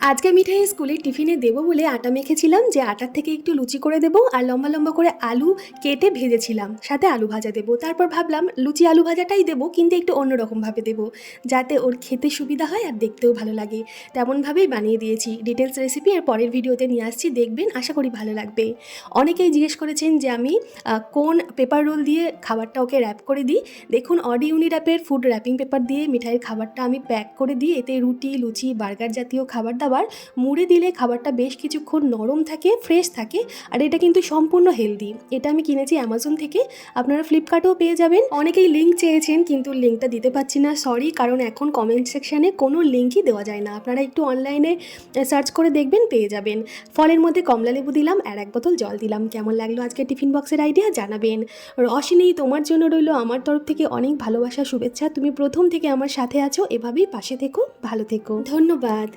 আজকে মিঠাই স্কুলে টিফিনে দেবো বলে আটা মেখেছিলাম, যে আটার থেকে একটু লুচি করে দেবো আর লম্বা লম্বা করে আলু কেটে ভেজেছিলাম, সাথে আলু ভাজা দেবো। তারপর ভাবলাম লুচি আলু ভাজাটাই দেবো, কিন্তু একটু অন্যরকমভাবে দেবো, যাতে ওর খেতে সুবিধা হয় আর দেখতেও ভালো লাগে। তেমনভাবেই বানিয়ে দিয়েছি। ডিটেলস রেসিপি আর পরের ভিডিওতে নিয়ে আসছি, দেখবেন, আশা করি ভালো লাগবে। অনেকেই জিজ্ঞেস করেছেন যে আমি কোন পেপার রোল দিয়ে খাবারটা ওকে র্যাপ করে দিই। দেখুন, অডি ইউনির্যাপের ফুড র্যাপিং পেপার দিয়ে মিঠাইয়ের খাবারটা আমি প্যাক করে দিই। এতে রুটি, লুচি, বার্গার জাতীয় খাবার দাবার মুড়ে দিলে খাবারটা বেশ কিছুক্ষণ নরম থাকে, ফ্রেশ থাকে। আর এটা কিন্তু সম্পূর্ণ হেলদি। এটা আমি কিনেছি অ্যামাজন থেকে, আপনারা ফ্লিপকার্টেও পেয়ে যাবেন। অনেকেই লিঙ্ক চেয়েছেন, কিন্তু লিঙ্কটা দিতে পারছি না, সরি, কারণ এখন কমেন্ট সেকশানে কোনো লিঙ্কই দেওয়া যায় না। আপনারা একটু অনলাইনে সার্চ করে দেখবেন, পেয়ে যাবেন। ফলের মধ্যে কমলা লেবু দিলাম আর 1 বোতল জল দিলাম। কেমন লাগলো আজকে টিফিন বক্সের আইডিয়া জানাবেন। রশিনী, তোমার জন্য রইল আমার তরফ থেকে অনেক ভালোবাসা, শুভেচ্ছা। তুমি প্রথম থেকে আমার সাথে আছো, এভাবেই পাশে থেকো, ভালো থেকো। ধন্যবাদ।